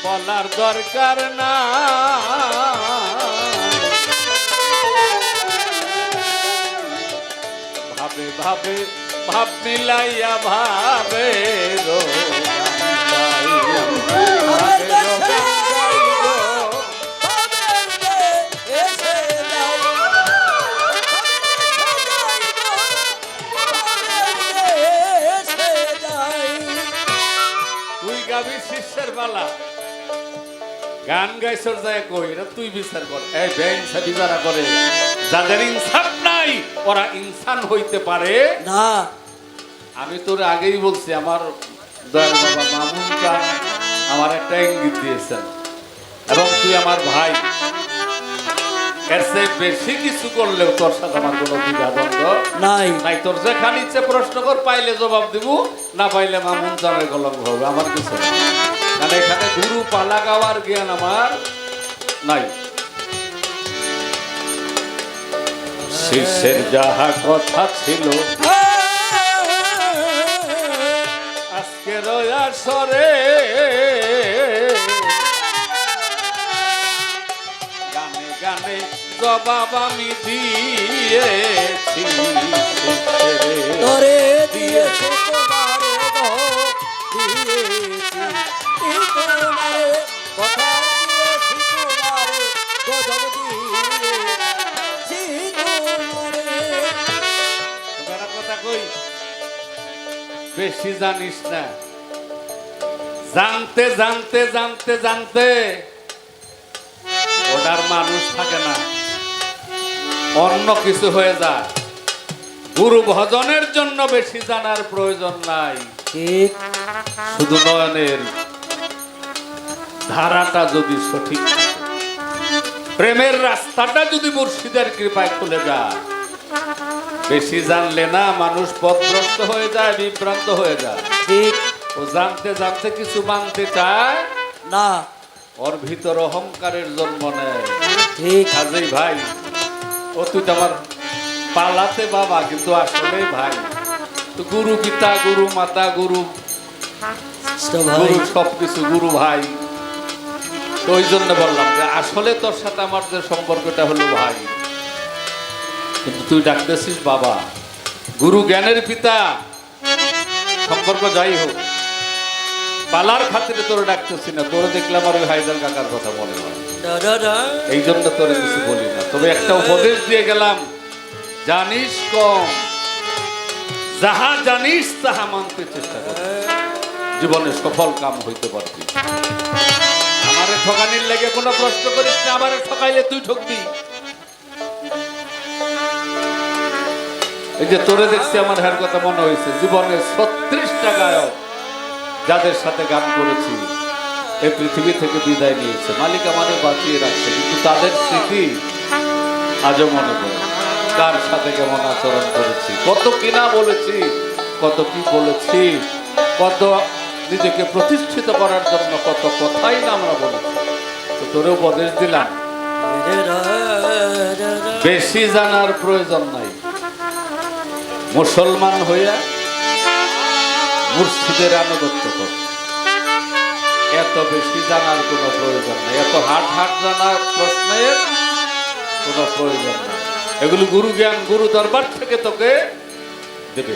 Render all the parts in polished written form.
বলার দরকার না ভাবে ভাবে ভাব মিলাইয়া ভাবে রো তুই গাবি শিষ্যের বালা গান গাইছর যায় কই এটা তুই বিচার কর এই বেইনসাফ যারা করে যাদের ইনসাফ নাই ওরা ইনসান হইতে পারে না। আমি তোর আগেই বলছি আমার দয়াল বাবা মামুন খান আমার একটা ইঙ্গিত দিয়েছেন এবং তুই আমার ভাই এর চেয়ে বেশি কিছু করলেও তোর সাথে আমার কোনো দ্বিধাদ্বন্দ্ব নাই নাই তোর যেখানে ইচ্ছে প্রশ্ন কর পাইলে জবাব দিব না পাইলে মামুন খানের কলঙ্ক হবে আমার কিছু না কারণ এখানে গুরু পালা গাওয়ার জ্ঞান আমার নাই শিষ্যের যাহা কথা ছিল আজকের আসরে গানে গানে জবাব আমি দিয়েছি তোরে দিয়েছে তোমারে গো দিয়েছি তোমারে কথা দিয়েছি তোমারে গজব দিয়েছি তোমারে। তোরা কথা কই বেশি জানিস না জানতে জানতে জানতে জানতে ওটার মানুষ থাকে না অন্য কিছু হয়ে যায় গুরু ভজনের জন্য বেশি জানার প্রয়োজন নাই ঠিক শুধু নয়নের ধারাটা যদি সঠিক থাকে, প্রেমের রাস্তাটা যদি মুর্শিদের কৃপায় খুলে যায় বেশি জানলে না মানুষ পথভ্রষ্ট হয়ে যায় বিভ্রান্ত হয়ে যায় ঠিক ও জানতে জানতে কিছু মানতে চায় না ওর ভিতর অহংকারের জন্ম নেয় ঠিক কাজেই ভাই ও তুই তো আমার পালাতে বাবা কিন্তু আসলে ভাই তো গুরু পিতা গুরু মাতা গুরু ভাই গুরু সবকিছু গুরু ভাই তো ওই জন্য বললাম যে আসলে তোর সাথে আমার যে সম্পর্কটা হলো ভাই কিন্তু তুই ডাকতেছিস বাবা গুরু জ্ঞানের পিতা সম্পর্ক যাই হোক পালার খাতিরে তোর ডাকতেছি না তোর দেখলাম আর ওই হায়দার কাকার কথা মনে হয় এই জন্য তোর কিছু বলি না তবে একটা উপদেশ দিয়ে গেলাম জানিস কম যাহা জানিস তাহা মানতে চেষ্টা কর জীবনে সফল কাম হইতে পারবি আমারে ঠকানির লেগে কোনো প্রশ্ন করিস না আমারে ঠকাইলে তুই ঠকবি এই যে তোরে দেখছি আমার হ্যার কথা মনে হয়েছে জীবনে 36টা গায়ক যাদের সাথে গান করেছি এই পৃথিবী থেকে বিদায় নিয়েছে মালিক আমাদের বাঁচিয়ে রাখছে কিন্তু তাদের স্মৃতি আজও মনে পড়ে কার সাথে কেমন আচরণ করেছি কত কিনা বলেছি কত কি বলেছি কত নিজেকে প্রতিষ্ঠিত করার জন্য কত কথাই না আমরা বলেছি তো তোরে উপদেশ দিলাম বেশি জানার প্রয়োজন নাই মুসলমান হইয়া মুর্শিদের আনুগত্য কর এত বেশি জানার কোনো প্রয়োজন নাই এত হাট জানার প্রশ্নের কোনো প্রয়োজন নাই এগুলো গুরু জ্ঞান গুরু দরবার থেকে তোকে দেবে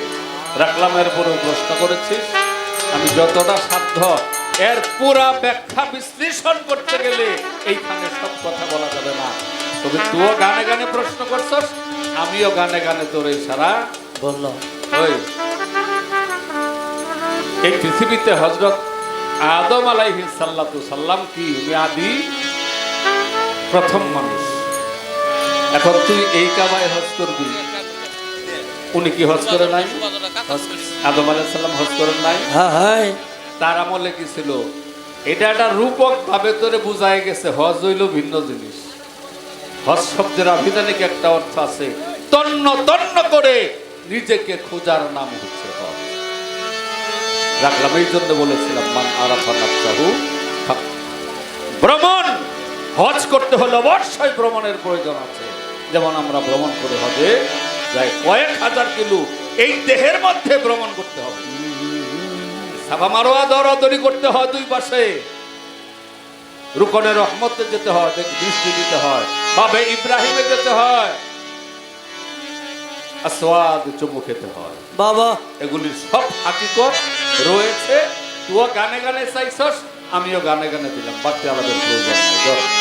রাখলাম এর পরেও প্রশ্ন করেছিস আমি যতটা সাধ্য এর পুরা ব্যাখ্যা বিশ্লেষণ করতে গেলে এইখানে সব কথা বলা যাবে না তবে তুইও গানে গানে প্রশ্ন করছস আমিও গানে গানে তোর এই সারা বললাম ওই এই পৃথিবীতে হযরত আদম আলাইহিস সাল্লাতু সাল্লাম কি উনি আদি প্রথম মানুষ এখন তুই এই কামায় হজ করবি উনি কি হজ করে নাই আদম আলাইহিস সালাম হজ করেন নাই হ্যাঁ হ্যাঁ তার আমলে কি ছিল এটা একটা রূপক ভাবে তোরে বুঝায় গেছে হজ হইল ভিন্ন জিনিস হজ শব্দের আভিধানিক একটা অর্থ আছে তন্ন তন্ন করে নিজেকে খোঁজার নাম হচ্ছে হজ রাখলাম এই জন্য বলেছিলাম মান আরাফা নাফসাহু ভ্রমণ হজ করতে হলে অবশ্যই ভ্রমণের প্রয়োজন আছে যেমন আমরা ভ্রমণ করে হজে যাই কয়েক হাজার কিলো এই দেহের মধ্যে ভ্রমণ করতে হবে সাফা মারোয়া দৌড়াদৌড়ি করতে হয় দুই পাশে রুকনের রহমতে যেতে হয়, দৃষ্টি দিতে হয়, বাবে ইব্রাহিমে যেতে হয়, আসওয়াদ চুমু খেতে হয়। বাবা এগুলির সব হাকিকত রয়েছে। তুইও গানে গানে চাইছস, আমিও গানে গানে দিলাম, বাড়তি আলাদা প্রয়োজন নাই।